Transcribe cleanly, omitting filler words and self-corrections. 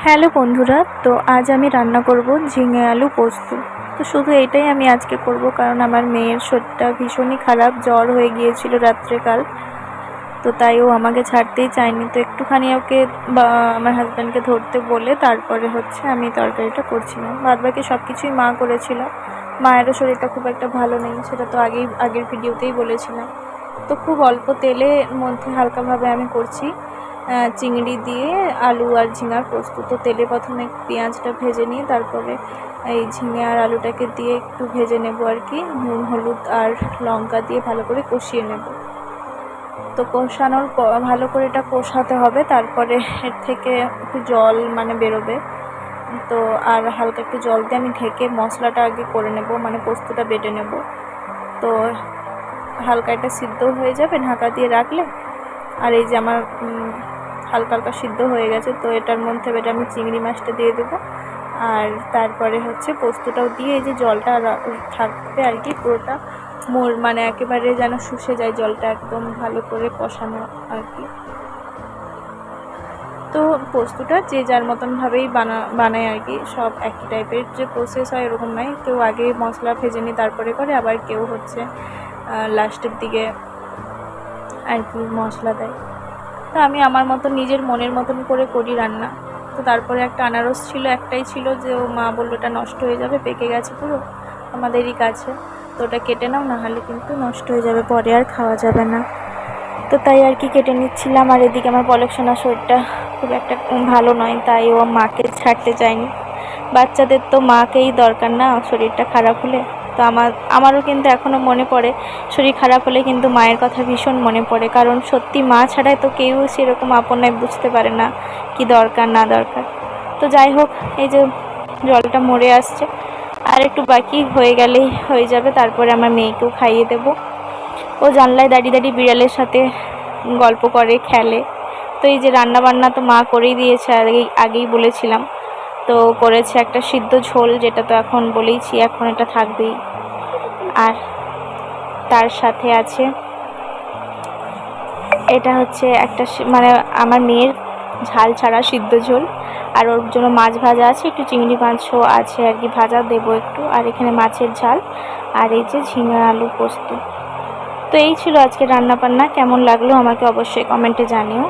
Hello বন্ধুরা, তো আজ আমি রান্না করব ঝিঙে আলু পোস্ত। তো শুধু এটাই আমি আজকে করব, কারণ আমার মেয়ের শরীরটা ভীষণই খারাপ, জ্বর হয়ে গিয়েছিল রাত্রেকাল। তো তাই ও আমাকে ছাড়তেই চায়নি, তো একটুখানি ওকে বা আমার হাজব্যান্ডকে ধরতে বলে তারপরে আমি তরকারিটা করছিলাম। বাদবাকি সব কিছুই মা করেছিল। মায়েরও শরীরটা খুব একটা ভালো নেই, সেটা তো আগের ভিডিওতেই বলেছিলাম। তো খুব অল্প তেলের মধ্যে হালকাভাবে আমি করছি চিংড়ি দিয়ে আলু আর ঝিঙার পোস্ত। তো তেলে প্রথমে পেঁয়াজটা ভেজে নিয়ে তারপরে এই ঝিঙে আর আলুটাকে দিয়ে একটু ভেজে নেব আর কি, নুন হলুদ আর লঙ্কা দিয়ে ভালো করে কষিয়ে নেব। তো কষানোর ভালো করে এটা কষাতে হবে, তারপরে এর থেকে একটু জল বেরোবে। তো আর হালকা একটু জল দিয়ে আমি ঢেকে মশলাটা আগে করে নেব, পোস্তটা বেটে নেব। তো হালকা এটা সিদ্ধ হয়ে যাবে ঢাকা দিয়ে রাখলে। আর এই যে আমার হালকা হালকা সিদ্ধ হয়ে গেছে, তো এটার মধ্যে আমি চিংড়ি মাছটা দিয়ে দেবো। আর তারপরে পোস্তটাও দিয়ে এই যে জলটা থাকবে আর কি, পুরোটা একেবারে যেন শুষে যায় জলটা, একদম ভালো করে কষানো আর কি। তো পোস্তটা যে যার মতনভাবেই বানায় আর কি, সব একই টাইপের যে প্রসেস হয় এরকম নয়। কেউ আগে মশলা ভেজে নিয়ে তারপরে করে, আবার কেউ লাস্টের দিকে আর কি মশলা দেয়। তো আমি আমার মতো নিজের মনের মতন করে করি রান্না। তো তারপরে একটা আনারস ছিল, একটাই ছিল, যে ও মা বললো ওটা নষ্ট হয়ে যাবে, পেকে গেছে পুরো আমাদেরই কাছে, তো ওটা কেটে নাও, নাহলে কিন্তু নষ্ট হয়ে যাবে, পরে আর খাওয়া যাবে না। তো তাই আর কি কেটে নিচ্ছিলাম। আর এদিকে আমার পলক সোনার শরীরটা খুব একটা ভালো নয়, তাই ও মাকে ছাড়তে চায়নি। বাচ্চাদের তো মাকেই দরকার না শরীরটা খারাপ হলে। তো আমারও কিন্তু এখনও মনে পড়ে, শরীর খারাপ হলে কিন্তু মায়ের কথা ভীষণ মনে পড়ে, কারণ সত্যি মা ছাড়াই তো কেউ সেরকম আপনায় বুঝতে পারে না কি দরকার না দরকার। তো যাই হোক, এই যে জলটা মরে আসছে, আর একটু বাকি হয়ে গেলেই হয়ে যাবে। তারপরে আমার মেয়েকেও খাইয়ে দেব। ও জানলায় দাঁড়িয়ে দাঁড়িয়ে বিড়ালের সাথে গল্প করে, খেলে। তো এই যে রান্না বান্না তো মা করেই দিয়েছে, আগেই বলেছিলাম। তো করেছে একটা সিদ্ধ ঝোল, যেটা তো এখন বলেইছি, এখন এটা থাকবেই। আর তার সাথে আছে এটা একটা আমার মেয়ের ঝাল ছাড়া সিদ্ধ ঝোল। আর ওর জন্য মাছ ভাজা আছে, একটু চিংড়ি মাছও আছে আর কি, ভাজা দেবো একটু। আর এখানে মাছের ঝাল, আর এই যে ঝিঙে আলু পোস্ত। তো এই ছিল আজকে রান্না বান্না। কেমন লাগলো আমাকে অবশ্যই কমেন্টে জানিও।